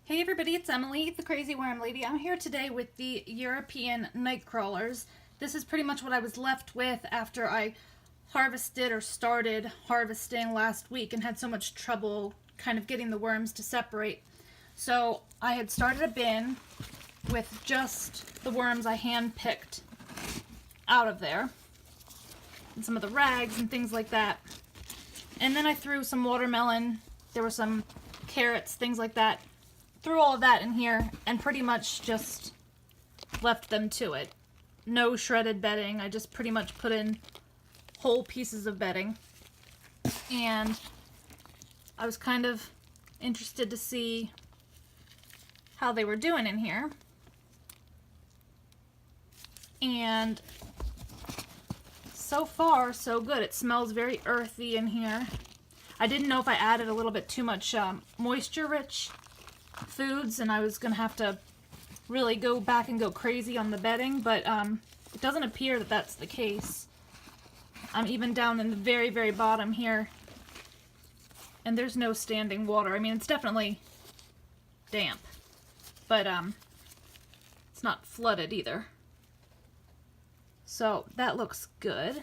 Hey everybody, it's Emily, the Crazy Worm Lady. I'm here today with the European night crawlers. This is pretty much what I was left with after I harvested or started harvesting last week and had so much trouble kind of getting the worms to separate. So I had started a bin with just the worms I hand-picked out of there and some of the rags and things like that. And then I threw some watermelon, there were some carrots, things like that. Threw all of that in here and pretty much just left them to it. No shredded bedding. I just pretty much put in whole pieces of bedding. And I was kind of interested to see how they were doing in here. And so far, so good. It smells very earthy in here. I didn't know if I added a little bit too much moisture-rich foods and I was gonna have to really go back and go crazy on the bedding, but it doesn't appear that that's the case. I'm even down in the very, very bottom here and there's no standing water. I mean, it's definitely damp, but it's not flooded either. So that looks good.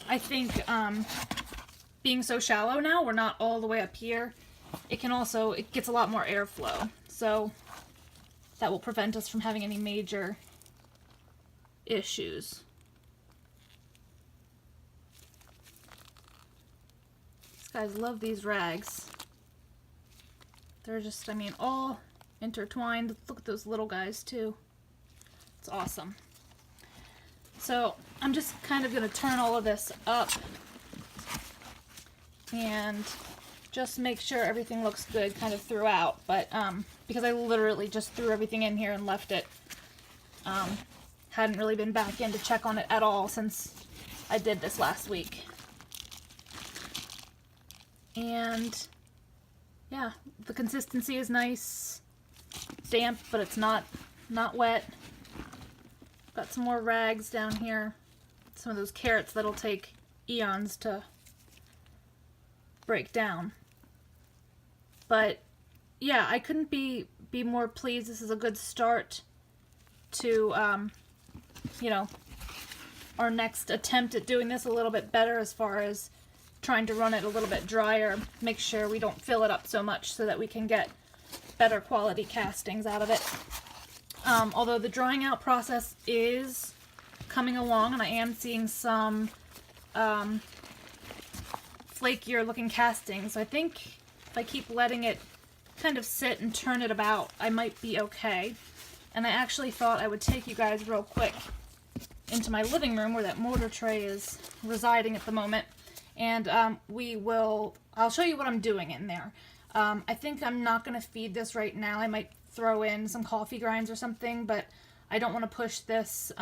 I think being so shallow now, we're not all the way up here. It gets a lot more airflow, so that will prevent us from having any major issues. These guys love these rags. They're just, I mean, all intertwined. Look at those little guys too. It's awesome. So I'm just kind of going to turn all of this up and just make sure everything looks good kind of throughout, but because I literally just threw everything in here and left it. Hadn't really been back in to check on it at all since I did this last week. And yeah, the consistency is nice. Damp, but it's not wet. Got some more rags down here. Some of those carrots that'll take eons to break down. But yeah, I couldn't be more pleased. This is a good start to, you know, our next attempt at doing this a little bit better as far as trying to run it a little bit drier. Make sure we don't fill it up so much so that we can get better quality castings out of it. Although the drying out process is coming along and I am seeing some flakier looking castings. So I think if I keep letting it kind of sit and turn it about, I might be okay. And I actually thought I would take you guys real quick into my living room where that mortar tray is residing at the moment. And I'll show you what I'm doing in there. I think I'm not going to feed this right now. I might throw in some coffee grinds or something, but I don't want to push this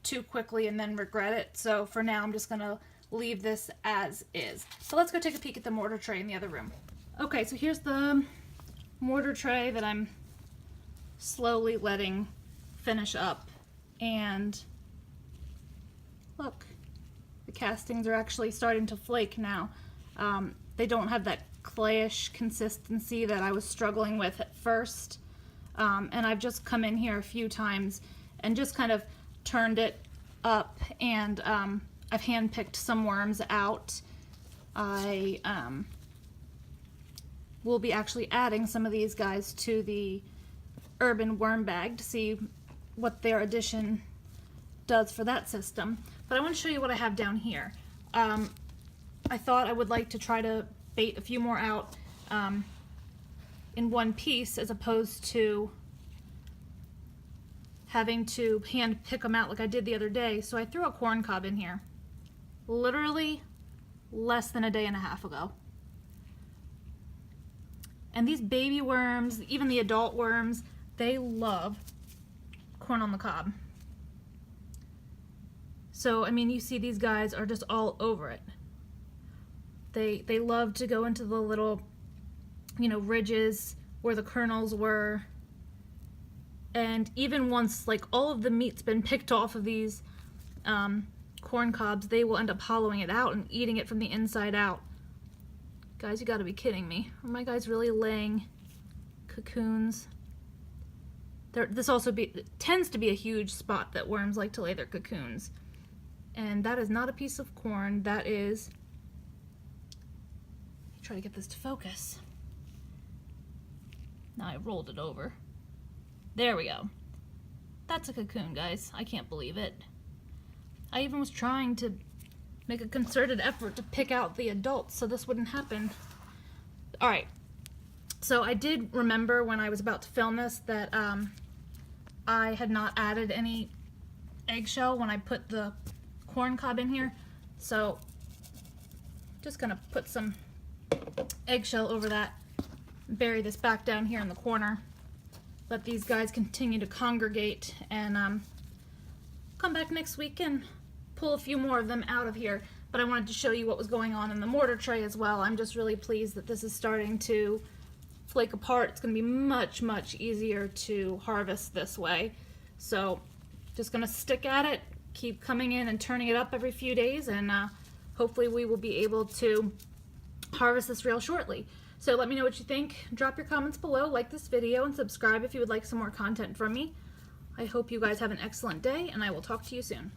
too quickly and then regret it. So for now, I'm just going to leave this as is. So let's go take a peek at the mortar tray in the other room. Okay, so here's the mortar tray that I'm slowly letting finish up. And look, the castings are actually starting to flake now. They don't have that clayish consistency that I was struggling with at first. And I've just come in here a few times and just kind of turned it up, and I've hand-picked some worms out. I will be actually adding some of these guys to the urban worm bag to see what their addition does for that system. But I want to show you what I have down here. I thought I would like to try to bait a few more out in one piece as opposed to having to hand pick them out like I did the other day. So I threw a corn cob in here literally less than a day and a half ago. And these baby worms, even the adult worms, they love corn on the cob. So, I mean, you see these guys are just all over it. They love to go into the little, you know, ridges where the kernels were. And even once, like, all of the meat's been picked off of these corn cobs, they will end up hollowing it out and eating it from the inside out. Guys, you gotta be kidding me. Are my guys really laying cocoons? This also tends to be a huge spot that worms like to lay their cocoons. And that is not a piece of corn. That is... Try to get this to focus. Now I rolled it over. There we go. That's a cocoon, guys. I can't believe it. I even was trying to make a concerted effort to pick out the adults so this wouldn't happen. Alright. So I did remember when I was about to film this that I had not added any eggshell when I put the corn cob in here. So just gonna put some eggshell over that, bury this back down here in the corner, let these guys continue to congregate, and come back next week and pull a few more of them out of here. But I wanted to show you what was going on in the mortar tray as well. I'm just really pleased that this is starting to flake apart. It's going to be much, much easier to harvest this way. So just going to stick at it, keep coming in and turning it up every few days, and hopefully we will be able to harvest this real shortly. So let me know what you think. Drop your comments below, like this video, and subscribe if you would like some more content from me. I hope you guys have an excellent day, and I will talk to you soon.